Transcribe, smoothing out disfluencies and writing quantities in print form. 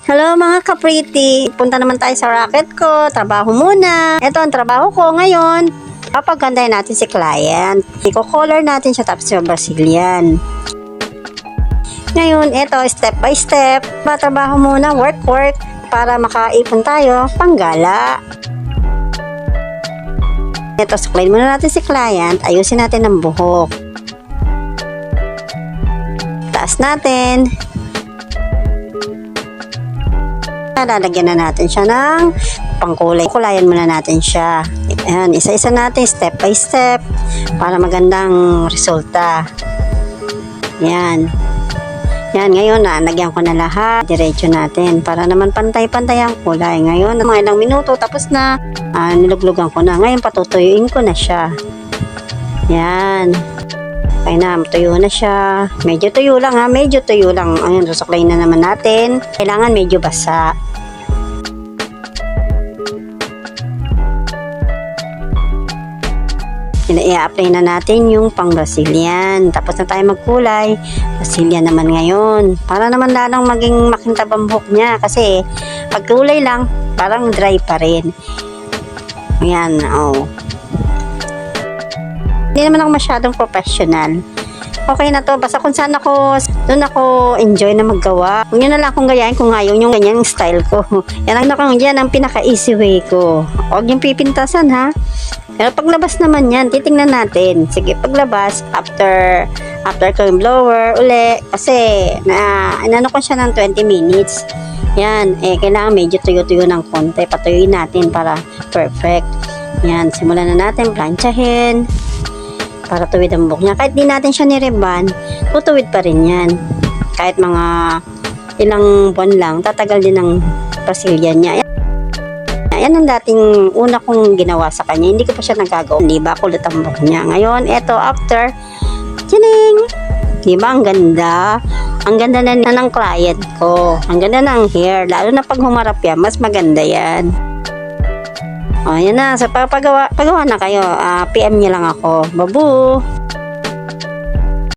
Hello mga ka-pretty! Punta naman tayo sa racket ko. Trabaho muna. Ito ang trabaho ko ngayon. Papagandahin natin si client. Iko-color natin siya tapos yung Brazilian. Ngayon, ito step by step. Trabaho muna, work para makaipon tayo panggala. Ito, suklayin muna natin si client. Ayusin natin ang buhok. Taas natin. Lalagyan na natin siya ng pangkulay. Kulayan muna natin siya. Ayan, isa-isa natin, step by step, para magandang resulta. Yan. Yan, ngayon nagyan ko na lahat. Diretso natin para naman pantay-pantay ang kulay. Ngayon, mga ilang minuto, tapos na. Niluglugan ko na. Ngayon, patutuyuin ko na siya. Yan. Okay na, tuyo na siya. Medyo tuyo lang ha, medyo tuyo lang. Ayun, susuklayin na naman natin. Kailangan medyo basa. I-apply na natin yung pang Brazilian. Tapos na tayo magkulay. Brazilian naman ngayon. Para naman lalong maging makintab ang buhok niya. Kasi pag kulay lang, parang dry pa rin. Ayan, oh. Hindi naman ako masyadong professional. Okay na to. Basta kung saan doon ako enjoy na maggawa. Kung yun na lang akong gayahin kung ayaw yung ganyang style ko. Yan ang pinaka-easy way ko. Huwag yung pipintasan ha. Pero paglabas naman yan, titingnan natin. Sige, paglabas, after ko yung blower, uli. Kasi, inano ko siya ng 20 minutes. Yan, kailangan medyo tuyo-tuyo ng konti. Patuyuin natin para perfect. Yan, simulan na natin, planchahin. Para tuwid ang buhok niya. Kahit di natin siya nireban, tutuwid pa rin yan. Kahit mga ilang buwan lang, tatagal din ang Brazilian niya. Yan ang dating una kong ginawa sa kanya. Hindi ko pa siya nagagawa. Di ba? Kulot ang buhok niya. Ngayon, eto, after, tining! Di ba? Ang ganda. Ang ganda na ng client ko. Ang ganda ng hair. Lalo na pag humarap yan, mas maganda yan. O, yan na. So, pagawa na kayo. PM niyo lang ako. Babu!